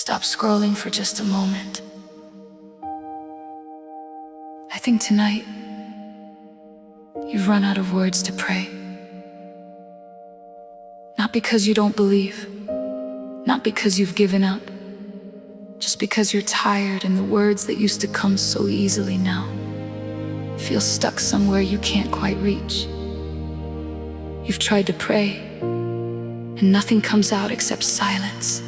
stop scrolling for just a moment. I think tonight, you've run out of words to pray. Not because you don't believe, not because you've given up, just because you're tired and the words that used to come so easily now feel stuck somewhere you can't quite reach. You've tried to pray, and nothing comes out except silence,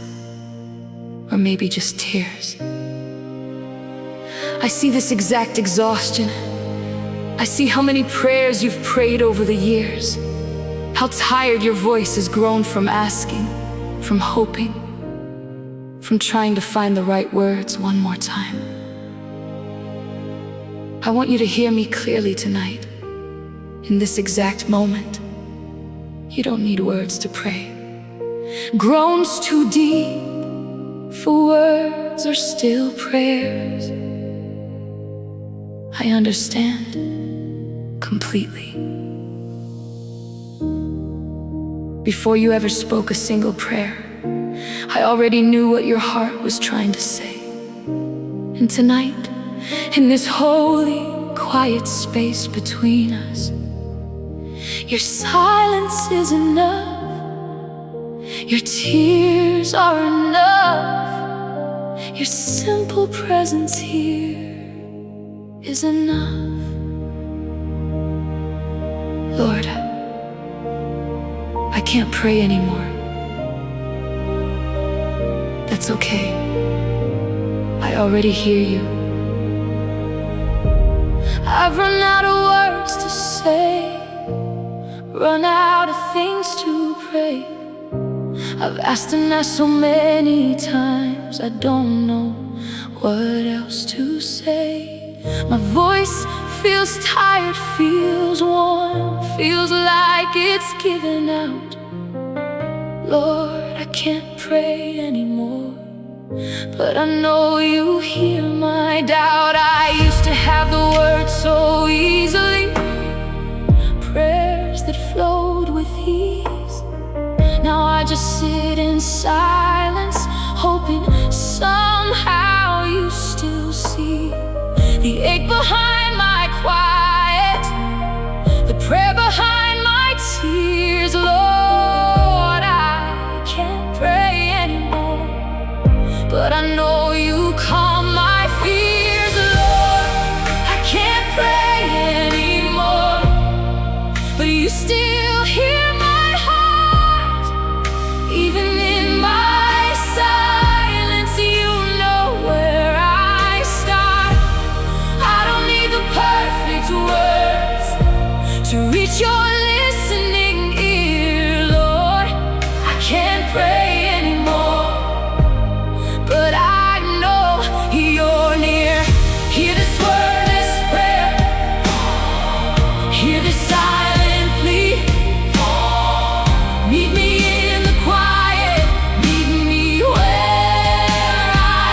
or maybe just tears. I see this exact exhaustion. I see how many prayers you've prayed over the years, how tired your voice has grown from asking, from hoping, from trying to find the right words one more time. I want you to hear me clearly tonight. In this exact moment, you don't need words to pray. Groans too deep for words are still prayers. I understand completely. Before you ever spoke a single prayer, I already knew what your heart was trying to say. And tonight, in this holy, quiet space between us, your silence is enough. Your tears are enough. Your simple presence here is enough. Lord, I can't pray anymore. That's okay. I already hear you. I've run out of words to say, run out of things to pray. I've asked and asked so many times, I don't know what else to say. My voice feels tired, feels warm, feels like it's given out. Lord, I can't pray anymore, but I know you hear my doubt. I used to have the words so easily, prayers that flowed with ease. Now I just sit in silence, hoping somehow you still see the ache behind my quiet, the prayer behind my tears. Lord, I can't pray anymore, but I know you calm my fears. Lord, I can't pray anymore, but you still hear my heart. Even in my silence, you know where I start. I don't need the perfect words to reach your listening ear. Lord, I can't pray anymore, but I know you're near. Hear this wordless prayer, hear this silent plea. Meet me in the quiet, meet me where I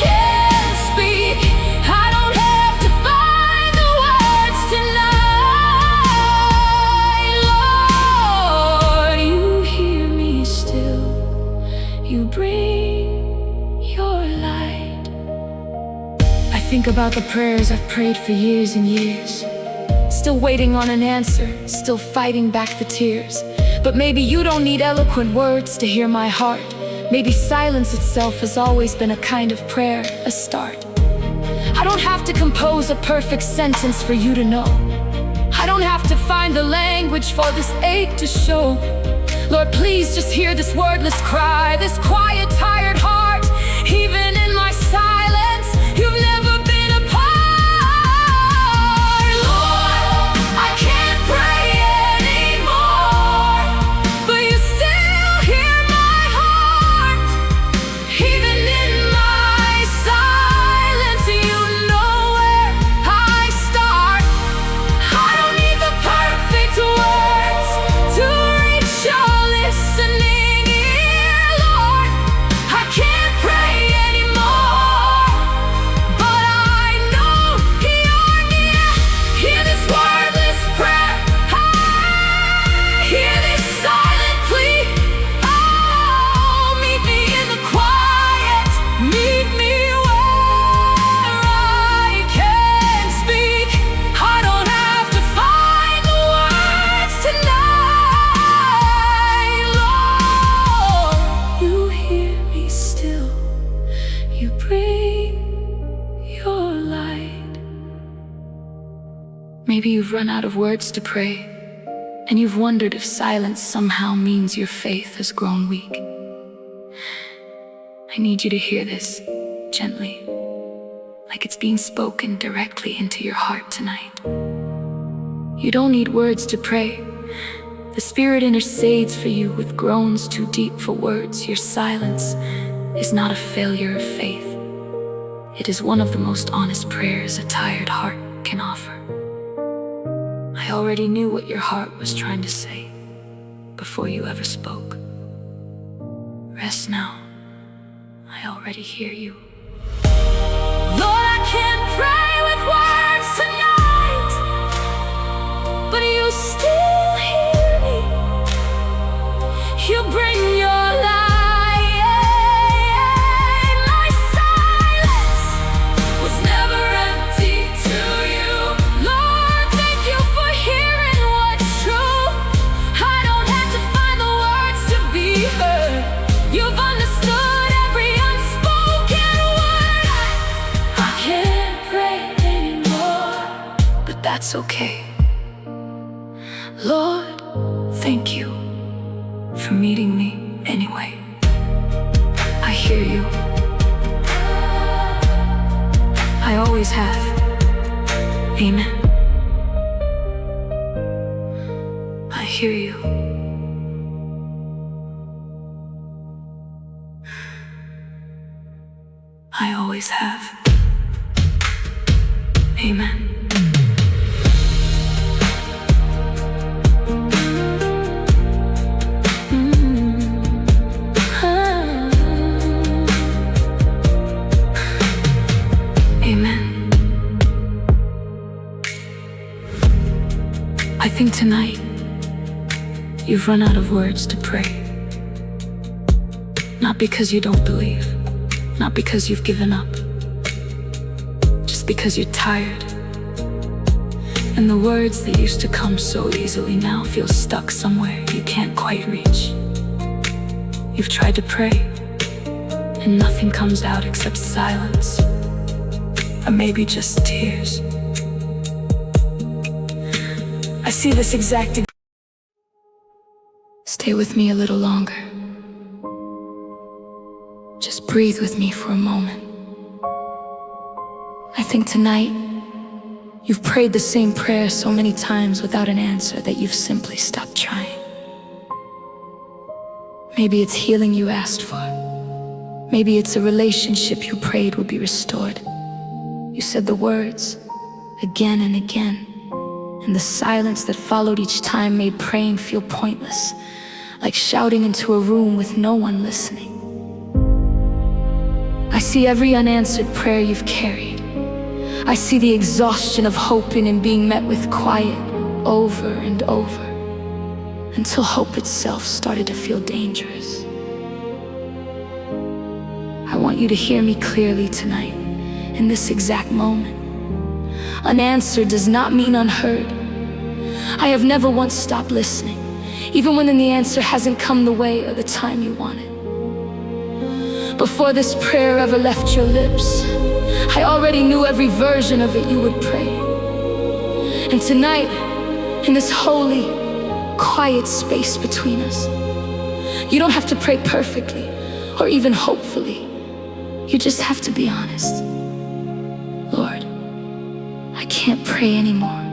can speak. I don't have to find the words tonight. Lord, you hear me still, you bring your light. I think about the prayers I've prayed for years and years, still waiting on an answer, still fighting back the tears. But maybe you don't need eloquent words to hear my heart. Maybe silence itself has always been a kind of prayer, a start. I don't have to compose a perfect sentence for you to know. I don't have to find the language for this ache to show. Lord, please just hear this wordless cry, this quiet, tired heart. Even in my silence, you've never been apart. Lord, I can't pray anymore, but you still hear my heart. Even in my silence, you know where I start. I don't need the perfect words to reach your listening ear. Lord, I Maybe you've run out of words to pray, and you've wondered if silence somehow means your faith has grown weak. I need you to hear this gently, like it's being spoken directly into your heart tonight. You don't need words to pray. The Spirit intercedes for you with groans too deep for words. Your silence is not a failure of faith. It is one of the most honest prayers a tired heart can offer. I already knew what your heart was trying to say before you ever spoke. Rest now. I already hear you. Lord, I can't pray with words tonight, but you still hear me. You bring your light. My silence was never empty to you. Lord, thank you for hearing what's true. I don't have to find the words to be heard. You've understood every unspoken word. I can't pray anymore, but that's okay. Lord, thank you for meeting me anyway. I hear you. I always have. Amen. I hear you. I always have. Amen. Amen. I think tonight you've run out of words to pray. Not because you don't believe, not because you've given up, just because you're tired. And the words that used to come so easily now feel stuck somewhere you can't quite reach. You've tried to pray, and nothing comes out except silence, or maybe just tears. I see this exact. Stay with me a little longer. Just breathe with me for a moment. I think tonight you've prayed the same prayer so many times without an answer that you've simply stopped trying. Maybe it's healing you asked for. Maybe it's a relationship you prayed would be restored. You said the words again and again, and the silence that followed each time made praying feel pointless, like shouting into a room with no one listening. I see every unanswered prayer you've carried. I see the exhaustion of hoping and being met with quiet over and over, until hope itself started to feel dangerous. I want you to hear me clearly tonight, in this exact moment. Unanswered does not mean unheard. I have never once stopped listening, even when the answer hasn't come the way or the time you wanted. Before this prayer ever left your lips, I already knew every version of it you would pray. And tonight, in this holy, quiet space between us, you don't have to pray perfectly or even hopefully. You just have to be honest. Lord, I can't pray anymore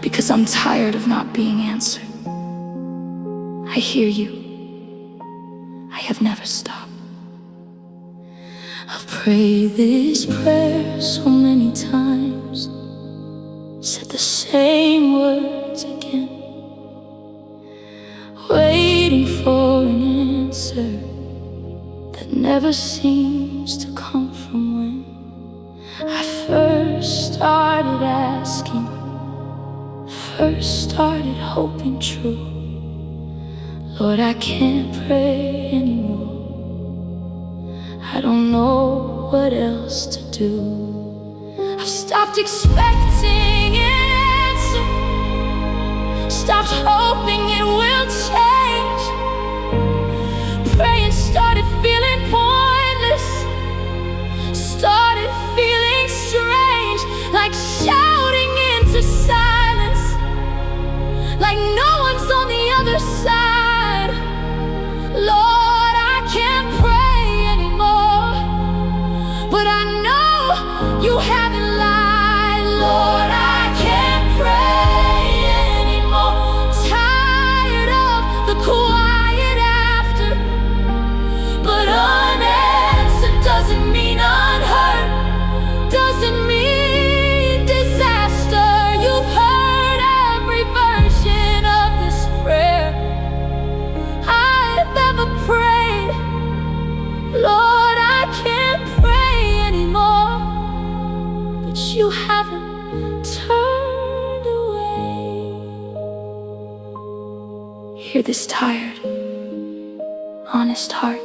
because I'm tired of not being answered. I hear you. I have never stopped. I've prayed this prayer so many times, said the same words again, waiting for an answer that never seems to come from when I first started asking, first started hoping true. Lord, I can't pray anymore. I don't know what else to do. I've stopped expecting an answer, stopped hoping it will change. Praying started feeling pointless, started feeling strange, like shouting into like no one's on the other side. Lord, I can't pray anymore, but I know you haven't lied. Lord, I can't pray anymore. Tired of the quiet after, but unanswered doesn't mean unheard, doesn't mean disaster. You've heard every version of this prayer I've ever prayed. Lord, I can't pray anymore, but you haven't turned away. Hear this tired, honest heart.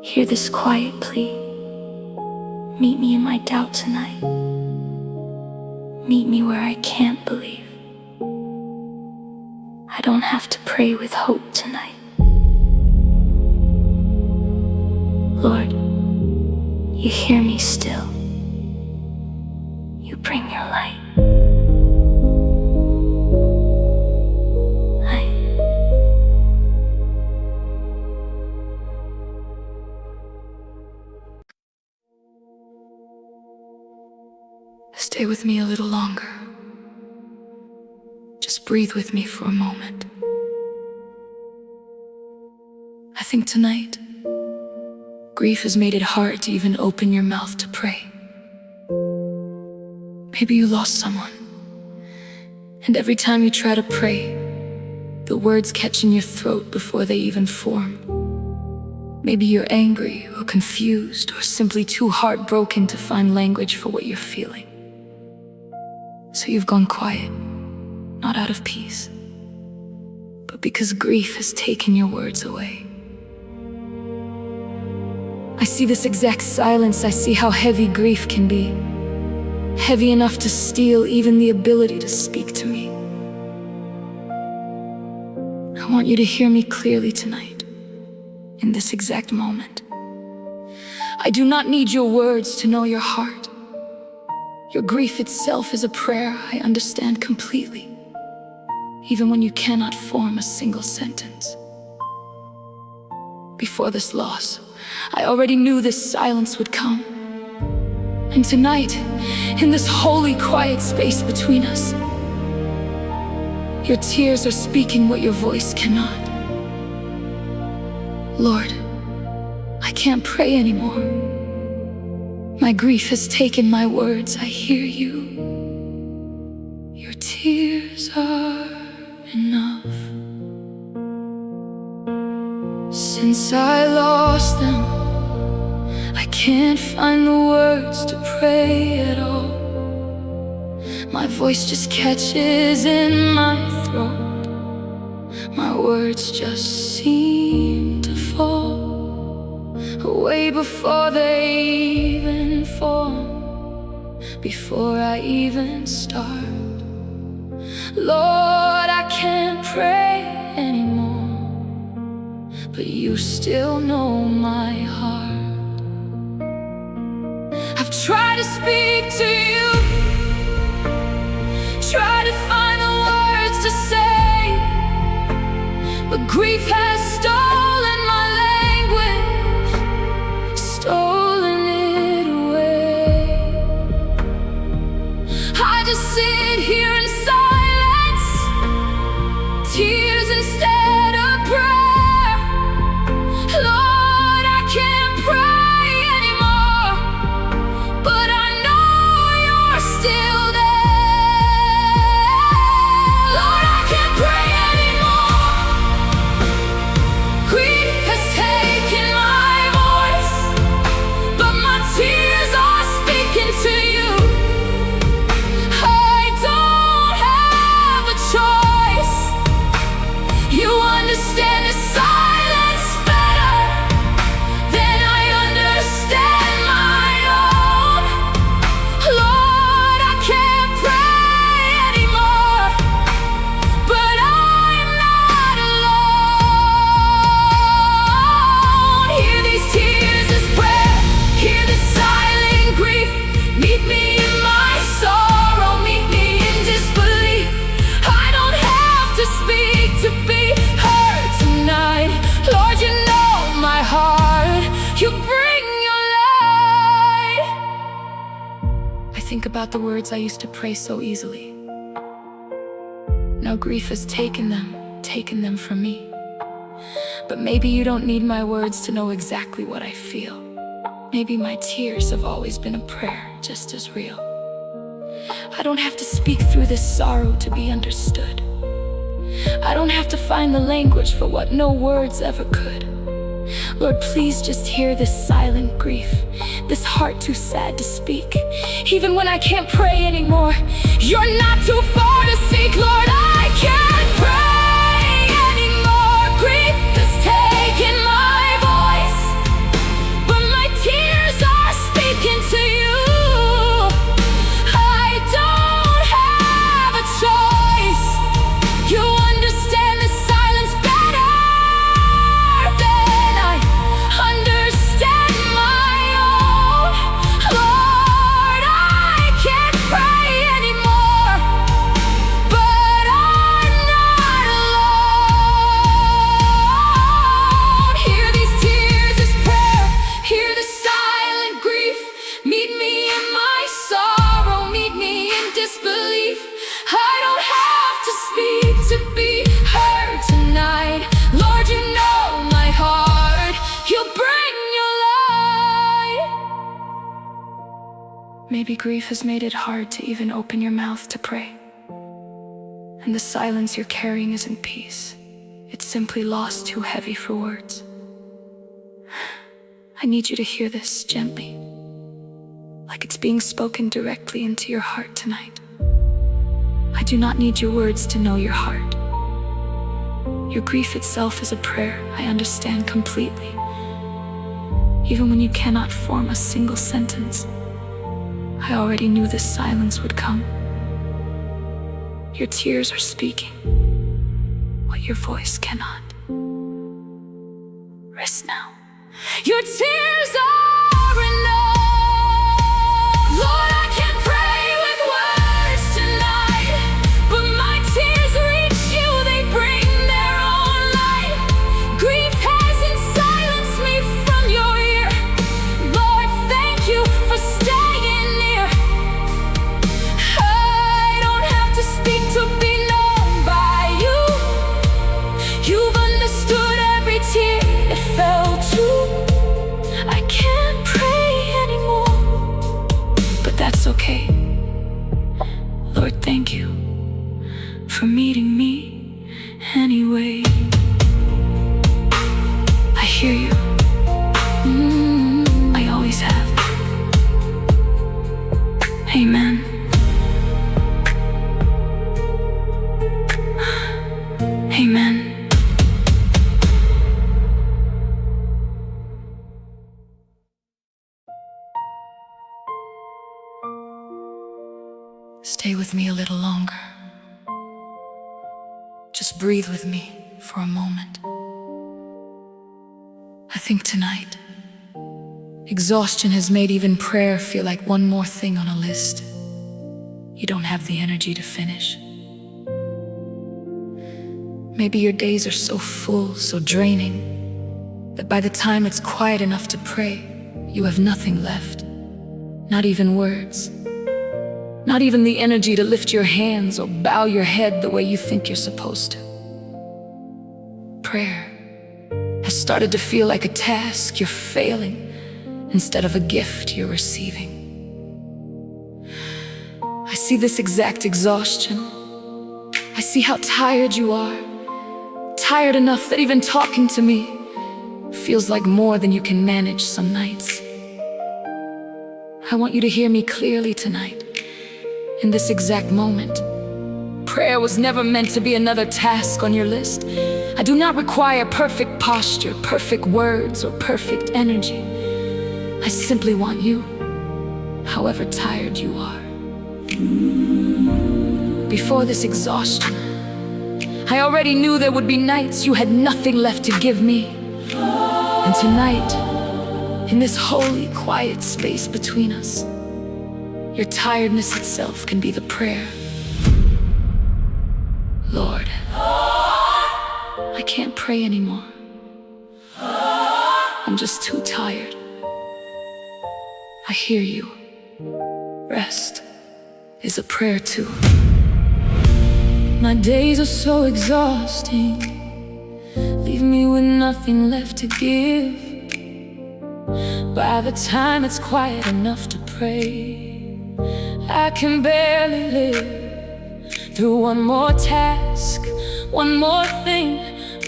Hear this quiet plea. Meet me in my doubt tonight. Meet me where I can't believe. I don't have to pray with hope tonight. Lord, you hear me still. You bring your light. Stay with me a little longer. Just breathe with me for a moment. I think tonight, grief has made it hard to even open your mouth to pray. Maybe you lost someone, and every time you try to pray, the words catch in your throat before they even form. Maybe you're angry or confused or simply too heartbroken to find language for what you're feeling. So you've gone quiet, not out of peace, but because grief has taken your words away. I see this exact silence. I see how heavy grief can be. Heavy enough to steal even the ability to speak to me. I want you to hear me clearly tonight, in this exact moment. I do not need your words to know your heart. Your grief itself is a prayer I understand completely, even when you cannot form a single sentence. Before this loss, I already knew this silence would come. And tonight, in this holy, quiet space between us, your tears are speaking what your voice cannot. Lord, I can't pray anymore. My grief has taken my words. I hear you. Your tears are enough. Since I lost them, I can't find the words to pray at all. My voice just catches in my throat. My words just seem to fall away before they even form, before I even start. Lord, I can't pray anymore, but you still know my heart. I've tried to speak to you, tried to find the words to say, but grief has stolen my language, stolen it away. I just sit here in silence, tears instead of prayer. Lord, I can't pray anymore, but I know you're still there. Lord, I can't pray anymore, about the words I used to pray so easily. Now grief has taken them from me. But maybe you don't need my words to know exactly what I feel. Maybe my tears have always been a prayer just as real. I don't have to speak through this sorrow to be understood. I don't have to find the language for what no words ever could. Lord, please just hear this silent grief, this heart too sad to speak. Even when I can't pray anymore, you're not too far to seek. Lord, I can't pray anymore. Grief has taken my voice, but my tears are speaking to you. I don't have a choice. You understand the silence better than I understand my own. Lord, I can't pray anymore, but I'm not alone. Hear these tears as prayer, hear the silent grief. Meet me in my sorrow, meet me in disbelief. I don't have to speak to be heard tonight. Lord, you know my heart, you'll bring your light. Maybe grief has made it hard to even open your mouth to pray. And the silence you're carrying isn't peace. It's simply lost too heavy for words. I need you to hear this gently, like it's being spoken directly into your heart tonight. I do not need your words to know your heart. Your grief itself is a prayer I understand completely. Even when you cannot form a single sentence, I already knew this silence would come. Your tears are speaking what your voice cannot. Rest now. Your tears are enough. Lord, I can't pray with words tonight, but my tears reach you, they bring their own light. Grief hasn't silenced me from your ear. Lord, thank you for staying near. I don't have to speak to be known by you. You've understood every tear, it fell too. I can't pray anymore, but that's okay. Lord, thank you for meeting me anyway. I hear you. I always have. Amen. Amen. Stay with me a little longer. Just breathe with me for a moment. I think tonight, exhaustion has made even prayer feel like one more thing on a list you don't have the energy to finish. Maybe your days are so full, so draining, that by the time it's quiet enough to pray, you have nothing left. Not even words. Not even the energy to lift your hands or bow your head the way you think you're supposed to. Prayer has started to feel like a task you're failing instead of a gift you're receiving. I see this exact exhaustion. I see how tired you are. Tired enough that even talking to me feels like more than you can manage some nights. I want you to hear me clearly tonight. In this exact moment, prayer was never meant to be another task on your list. I do not require perfect posture, perfect words, or perfect energy. I simply want you, however tired you are. Before this exhaustion, I already knew there would be nights you had nothing left to give me. And tonight, in this holy, quiet space between us, your tiredness itself can be the prayer. Lord, I can't pray anymore. I'm just too tired. I hear you. Rest. is a prayer too. My days are so exhausting, leave me with nothing left to give. By the time it's quiet enough to pray, I can barely live through one more task, one more thing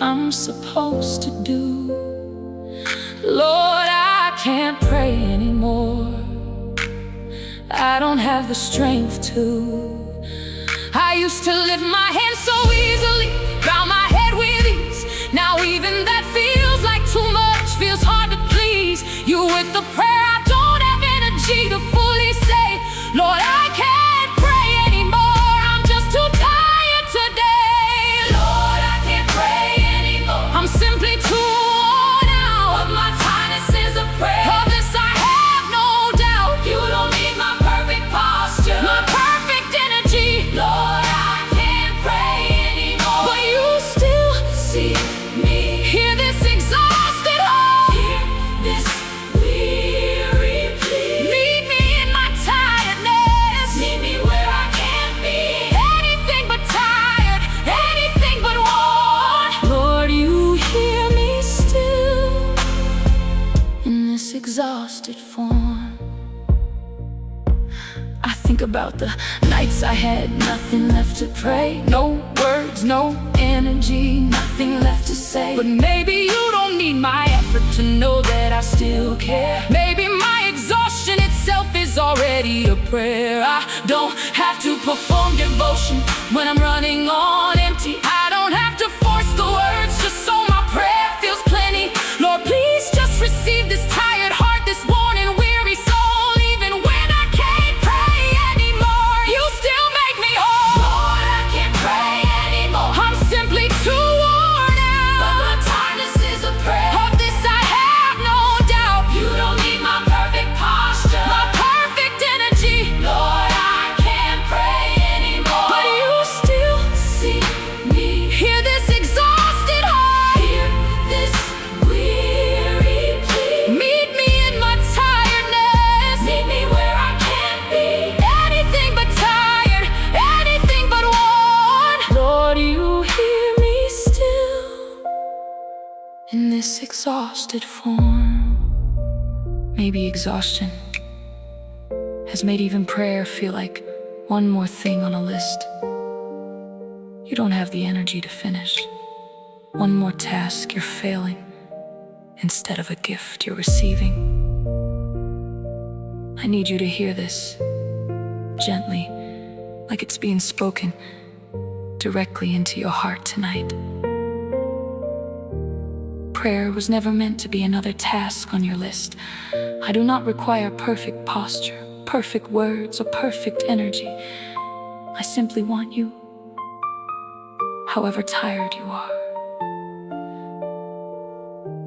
I'm supposed to do. Lord, I can't pray anymore, I don't have the strength to. I used to lift my hands so easily, bow my head with ease. Now even that feels like too much, feels hard to please you with the prayer I don't have energy to fully say. Lord, I can't pray anymore, I'm just too tired today. Lord, I can't pray anymore, I'm simply too worn out. But my tiredness is a prayer, of this I have no doubt. You don't need my perfect posture, my perfect energy. Lord, I can't pray anymore, but you still see me. Hear this exhausted heart, hear this weary plea. Meet me in my tiredness, meet me where I can't be anything but tired, anything but worn. Lord, you hear me still in this exhausted form. I think about the nights I had nothing left to pray, no words, no energy, nothing left to say. But maybe you don't need my effort to know that I still care. Maybe my exhaustion itself is already a prayer. I don't have to perform devotion when I'm running on empty. I don't have to force the words just so my prayer feels plenty. Lord, please just receive this tired heart, this worn and weary soul. Even when I can't pray anymore, you still make me whole. Lord, I can't pray anymore, I'm simply too worn out. But my tiredness is a prayer, of this I have no doubt. You don't need my perfect posture, my perfect energy. Lord, I can't pray anymore, but you still see me. Hear this exhausted heart, hear this weary plea. Meet me in my tiredness, meet me where I can't be anything but tired, anything but worn. Lord, you hear me still in this exhausted form. Maybe exhaustion has made even prayer feel like one more thing on a list. You don't have the energy to finish. One more task you're failing instead of a gift you're receiving. I need you to hear this gently, like it's being spoken directly into your heart tonight. Prayer was never meant to be another task on your list. I do not require perfect posture, perfect words, or perfect energy. I simply want you, however tired you are.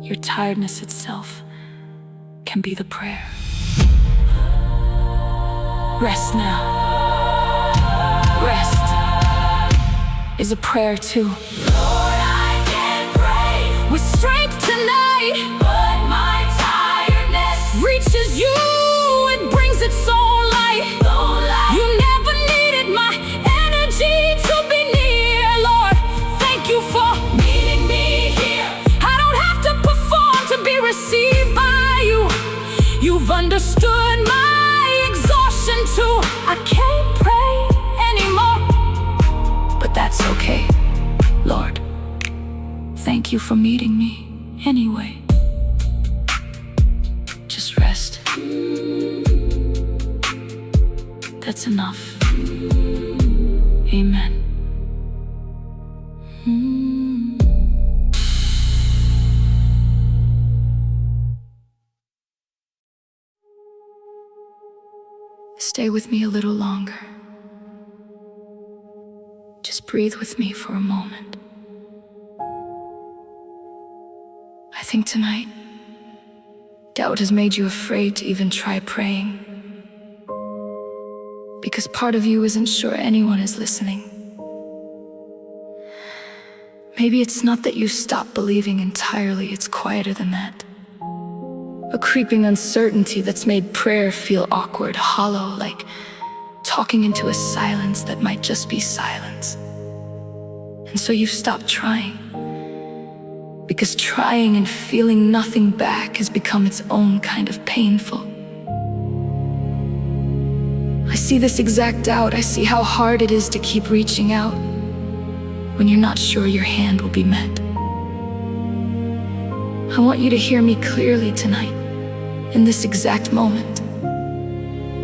Your tiredness itself can be the prayer. Rest now. Rest is a prayer too. Lord, I can pray with strength tonight, but my tiredness reaches you, it brings its own light. You never needed my energy to be near. Lord, thank you for meeting me here. I don't have to perform to be received by you. You've understood my exhaustion too. I can't pray anymore, but that's okay. Lord, thank you for meeting me anyway. Just rest. That's enough. Amen. Stay with me a little longer. Just breathe with me for a moment. I think tonight, doubt has made you afraid to even try praying, because part of you isn't sure anyone is listening. Maybe it's not that you stopped believing entirely, it's quieter than that. A creeping uncertainty that's made prayer feel awkward, hollow, like talking into a silence that might just be silence. And so you've stopped trying, because trying and feeling nothing back has become its own kind of painful. I see this exact doubt. I see how hard it is to keep reaching out when you're not sure your hand will be met. I want you to hear me clearly tonight, in this exact moment.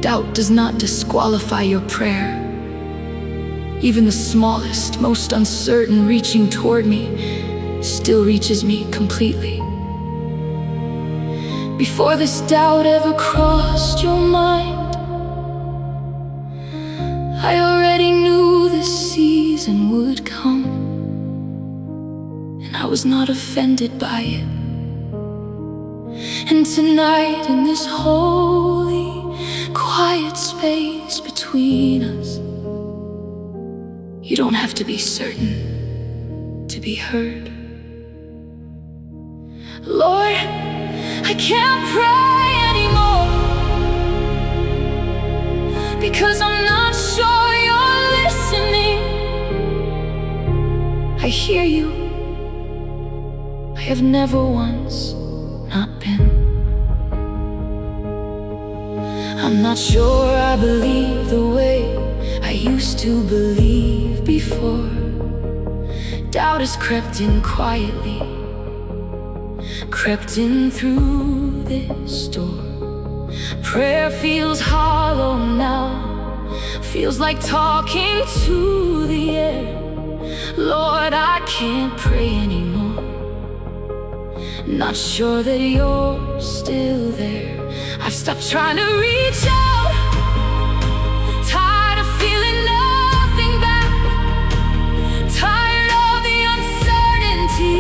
Doubt does not disqualify your prayer. Even the smallest, most uncertain reaching toward me still reaches me completely. Before this doubt ever crossed your mind, I already knew this season would come, and I was not offended by it. And tonight, in this holy, quiet space between us, you don't have to be certain to be heard. Lord, I can't pray anymore, because I'm not sure you're listening. I hear you. I have never once not been. I'm not sure I believe the way I used to believe before. Doubt has crept in quietly, crept in through this door. Prayer feels hollow now, feels like talking to the air. Lord, I can't pray anymore, not sure that you're still there. I've stopped trying to reach out, tired of feeling nothing back, tired of the uncertainty,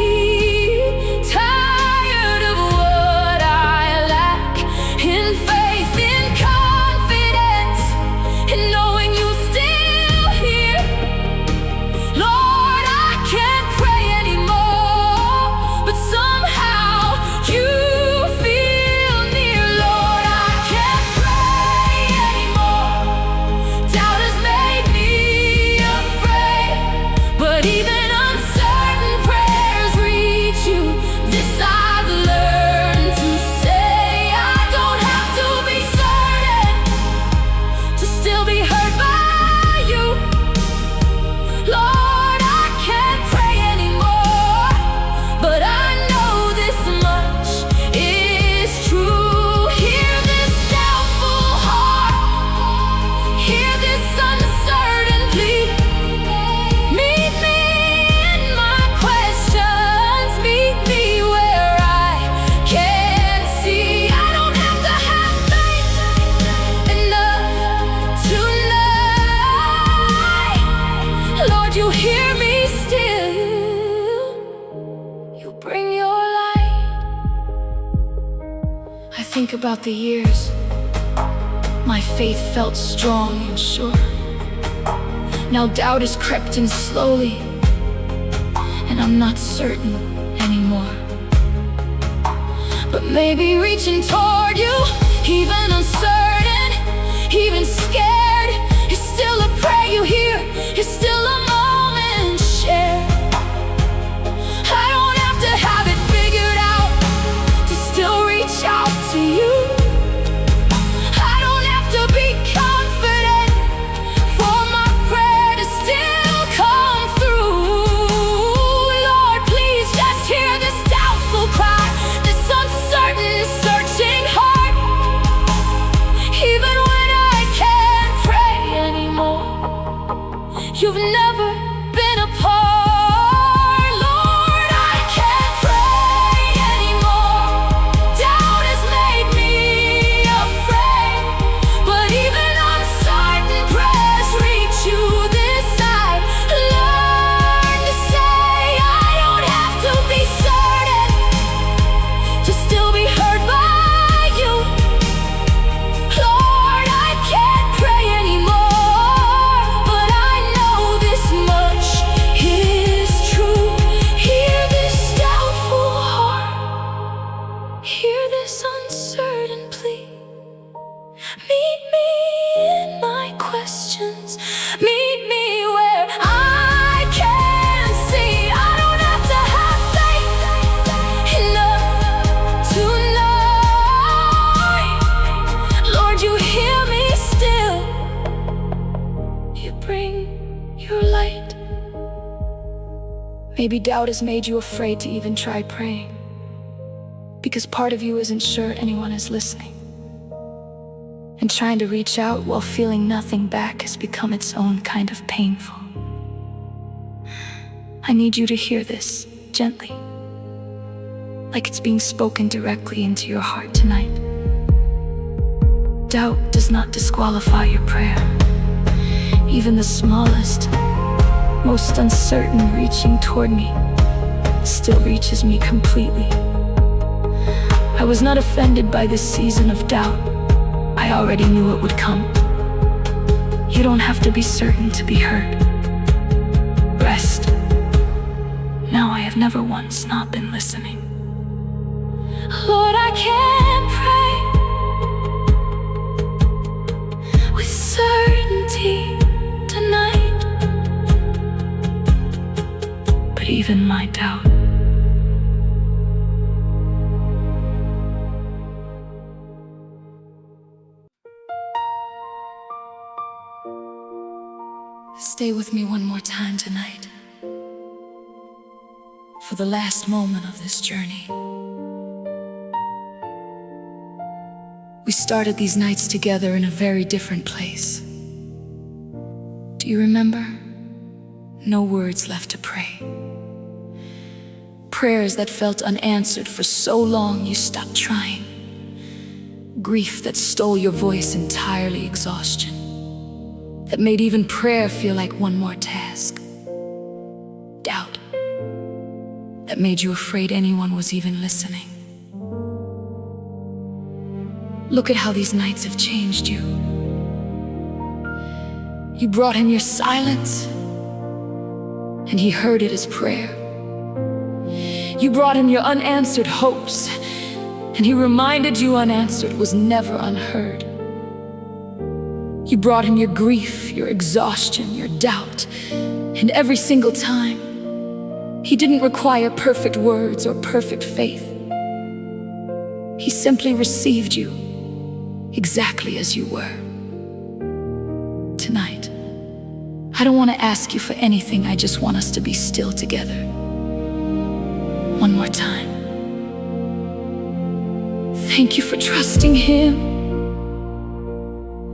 tired of what I lack in faith, in confidence, in knowing you still here. Lord, I can't pray anymore, but somehow you feel near. Lord, I can't pray anymore. Doubt has made me afraid, but even uncertain prayers reach you. This I've learned to say. I don't have to be certain to still be heard by you. Lord, I can't pray anymore, but I know this much is true. Hear this doubtful heart, hear this uncertain plea. Meet me in my questions, meet me where I can't see. I don't have to have faith enough tonight. Lord, you hear me still. You bring your light. I think about the years my faith felt strong and sure. Now doubt has crept in slowly, and I'm not certain anymore. But maybe reaching toward you, even uncertain, even scared, is still a prayer you hear, is still a moment shared. I don't have to have it figured out to still reach out to you. I don't have to be confident for my prayer to still come through. Lord, please just hear this doubtful cry, this uncertain, searching heart. Even when I can't pray anymore, you've never Maybe doubt has made you afraid to even try praying, because part of you isn't sure anyone is listening. And trying to reach out while feeling nothing back has become its own kind of painful. I need you to hear this gently, like it's being spoken directly into your heart tonight. Doubt does not disqualify your prayer. Even the smallest, most uncertain reaching toward me still reaches me completely. I was not offended by this season of doubt. I already knew it would come. You don't have to be certain to be heard. Rest. Now I have never once not been listening. Lord, I can't pray with certainty tonight, but even my doubt stay with me one more time tonight, for the last moment of this journey. We started these nights together in a very different place. Do you remember? No words left to pray. Prayers that felt unanswered for so long you stopped trying. Grief that stole your voice entirely, exhaustion that made even prayer feel like one more task. Doubt that made you afraid anyone was even listening. Look at how these nights have changed you. You brought him your silence, and he heard it as prayer. You brought him your unanswered hopes, and he reminded you unanswered was never unheard. You brought him your grief, your exhaustion, your doubt, and every single time, he didn't require perfect words or perfect faith. He simply received you exactly as you were. Tonight, I don't want to ask you for anything. I just want us to be still together. One more time. Thank you for trusting him,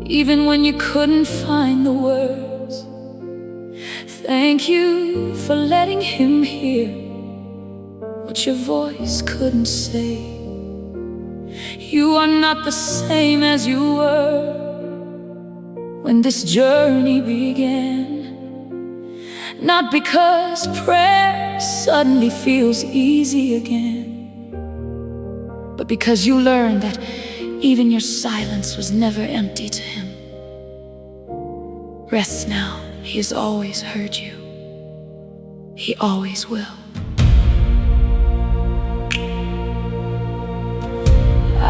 even when you couldn't find the words. Thank you for letting him hear what your voice couldn't say. You are not the same as you were when this journey began. Not because prayer suddenly feels easy again, but because you learned that even your silence was never empty to him. Rest now. He has always heard you. He always will.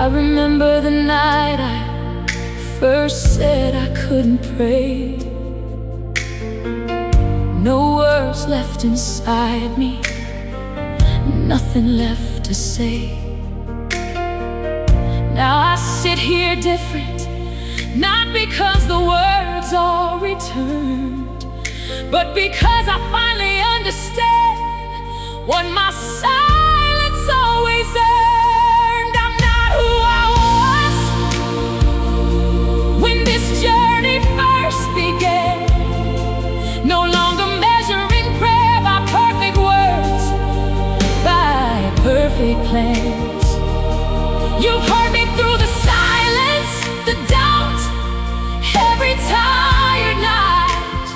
I remember the night I first said I couldn't pray. No words left inside me, nothing left to say. Now I sit here different, not because the words all returned, but because I finally understand what my silence always earned. I'm not who I was when this journey first began. No longer measuring prayer by perfect words, by perfect plans. You've heard me through the silence, the doubt, every tired night.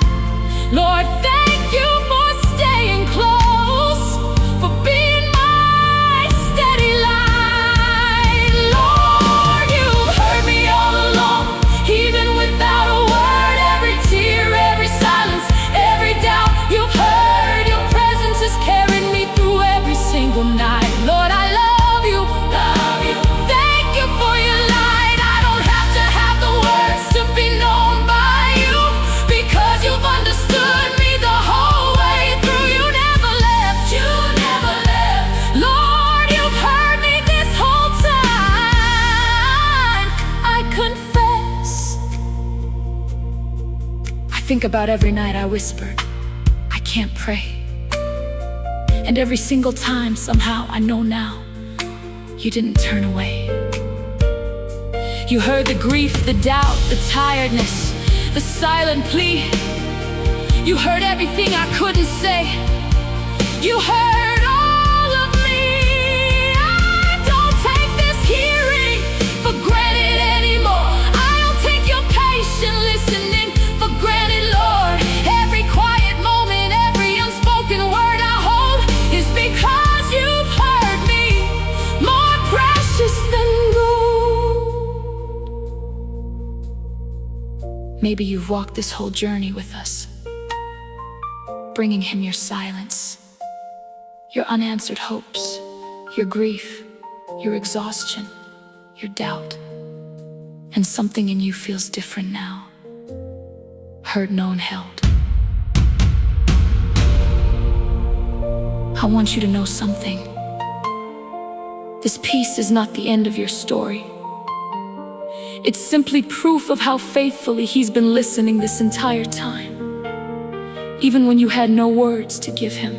Lord, thank you for staying close, for being my steady light. Lord, you've heard me all along, even without a word. Every tear, every silence, every doubt. You've heard, your presence has carried me through every single night. Lord, I love you. Thank you for your light. I don't have to have the words to be known by you, because you've understood me the whole way through. You never left, you never left. Lord, you've heard me this whole time. I confess, I think about every night I whispered, I can't pray. And every single time, somehow, I know now, you didn't turn away. You heard the grief, the doubt, the tiredness, the silent plea. You heard everything I couldn't say. You heard all of me. I don't take this hearing for granted anymore. I don't take your patient listening for granted, Lord. Every quiet moment, every unspoken word I hold is because you've heard me, more precious than gold. Maybe you've walked this whole journey with us, bringing him your silence, your unanswered hopes, your grief, your exhaustion, your doubt. And something in you feels different now. Heard, known, held. I want you to know something. This piece is not the end of your story. It's simply proof of how faithfully he's been listening this entire time. Even when you had no words to give him.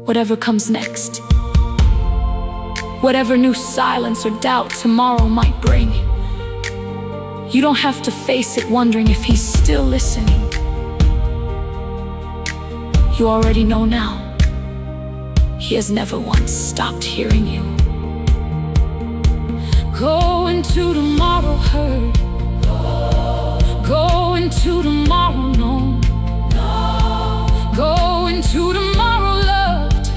Whatever comes next, whatever new silence or doubt tomorrow might bring, you don't have to face it wondering if he's still listening. You already know now, he has never once stopped hearing you. Go into tomorrow heard, go into tomorrow known. Go into tomorrow loved,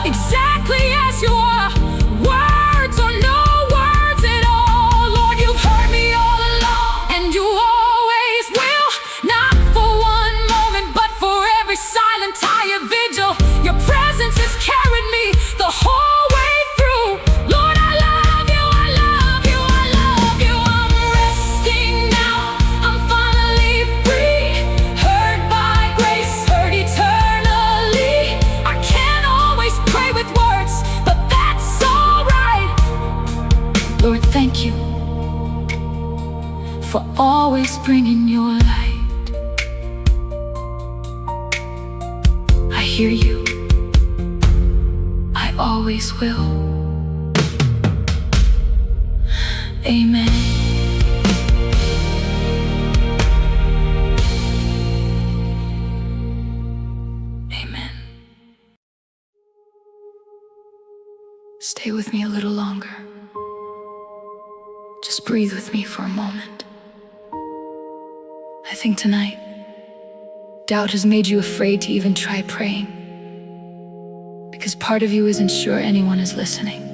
exactly as you are, words or no words at all. Lord, you've heard me all along, and you always will. Not for one moment, but for every silent, tired vigil. Your presence has carried me the whole way through. Lord, I love you, I love you, I love you. I'm resting now, I'm finally free. Heard by grace, heard eternally. I can't always pray with words, but that's alright. Lord, thank you for always bringing your light. I hear you, I always will. Amen. Amen. Stay with me a little longer. Just breathe with me for a moment. I think tonight, doubt has made you afraid to even try praying, because part of you isn't sure anyone is listening.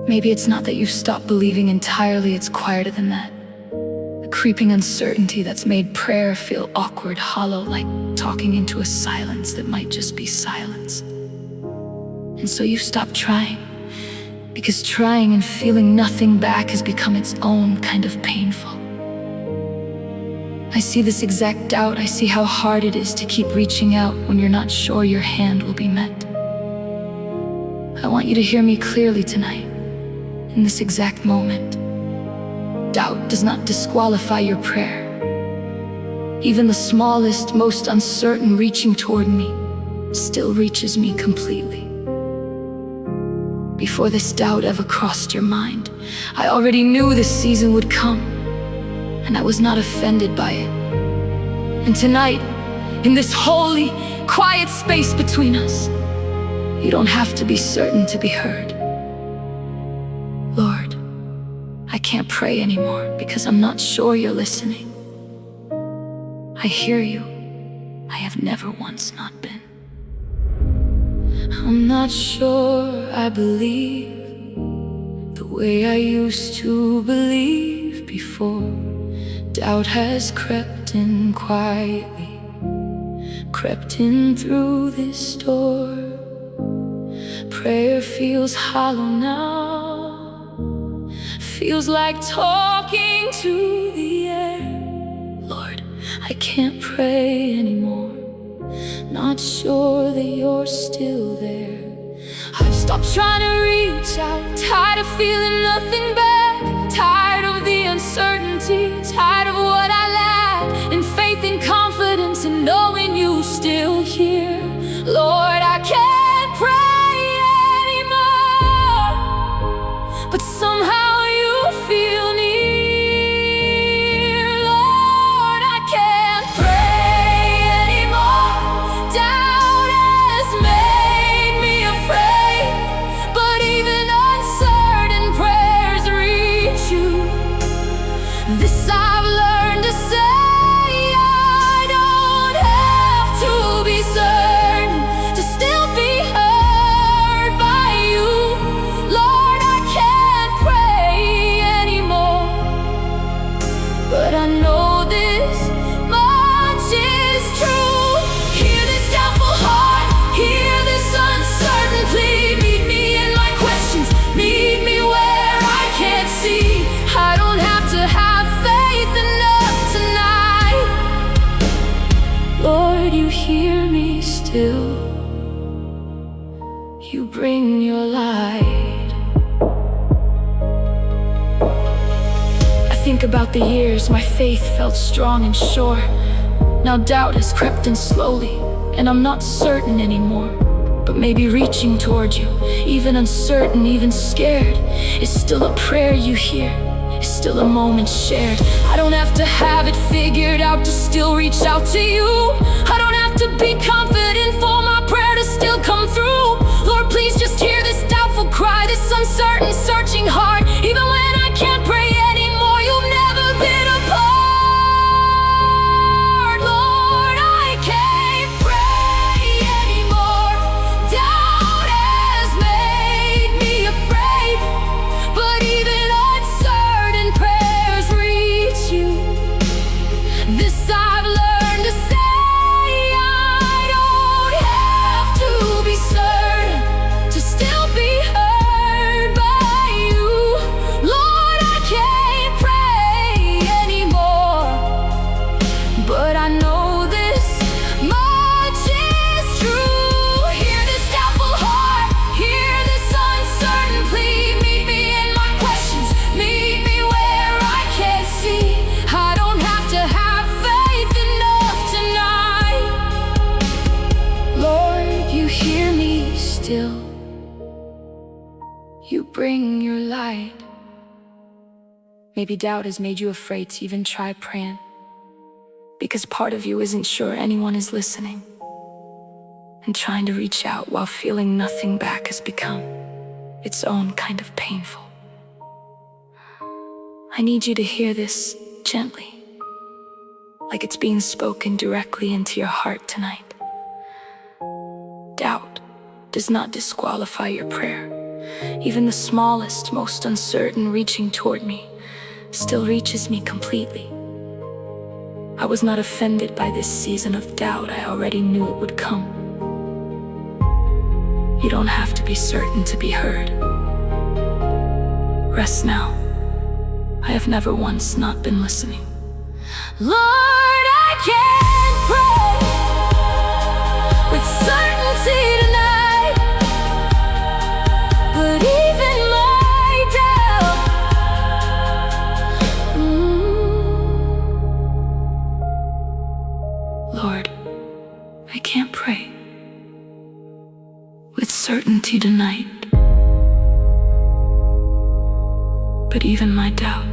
Maybe it's not that you've stopped believing entirely, it's quieter than that. A creeping uncertainty that's made prayer feel awkward, hollow, like talking into a silence that might just be silence. And so you've stopped trying, because trying and feeling nothing back has become its own kind of painful. I see this exact doubt. I see how hard it is to keep reaching out when you're not sure your hand will be met. I want you to hear me clearly tonight. In this exact moment, doubt does not disqualify your prayer. Even the smallest, most uncertain reaching toward me still reaches me completely. Before this doubt ever crossed your mind, I already knew this season would come, and I was not offended by it. And tonight, in this holy, quiet space between us, you don't have to be certain to be heard. Lord, I can't pray anymore because I'm not sure you're listening. I hear you. I have never once not been. I'm not sure I believe the way I used to believe before. Doubt has crept in quietly, crept in through this door. Prayer feels hollow now, feels like talking to the air. Lord, I can't pray anymore, not sure that you're still there. I've stopped trying to reach out, tired of feeling nothing back, tired of the uncertainty, tired of what I lack, in faith and confidence and knowing you still bring your light. I think about the years my faith felt strong and sure. Now doubt has crept in slowly, and I'm not certain anymore. But maybe reaching toward you, even uncertain, even scared, is still a prayer you hear, is still a moment shared. I don't have to have it figured out to still reach out to you. I don't have to be confident for my prayer to still come through. Lord, please just hear this doubtful cry, this uncertain, searching heart. Even when I can't pray anymore, you've never been apart. Lord, I can't pray anymore. Doubt has made me afraid, but even uncertain prayers reach you. This I've learned to say. I don't have to be certain to still be heard by you. Lord, I can't pray anymore, but I know this much is true. Hear this doubtful heart, hear this uncertain plea. Meet me in my questions, meet me where I can't see. I don't have to have faith enough tonight. Lord, you hear me still. You bring your light. Maybe doubt has made you afraid to even try praying, because part of you isn't sure anyone is listening. And trying to reach out while feeling nothing back has become its own kind of painful. I need you to hear this gently, like it's being spoken directly into your heart tonight. Doubt does not disqualify your prayer. Even the smallest, most uncertain reaching toward me still reaches me completely. I was not offended by this season of doubt. I already knew it would come. You don't have to be certain to be heard. Rest now. I have never once not been listening. Lord, I can't pray with certainty tonight, but even my doubt, Lord, I can't pray with certainty tonight, but even my doubt.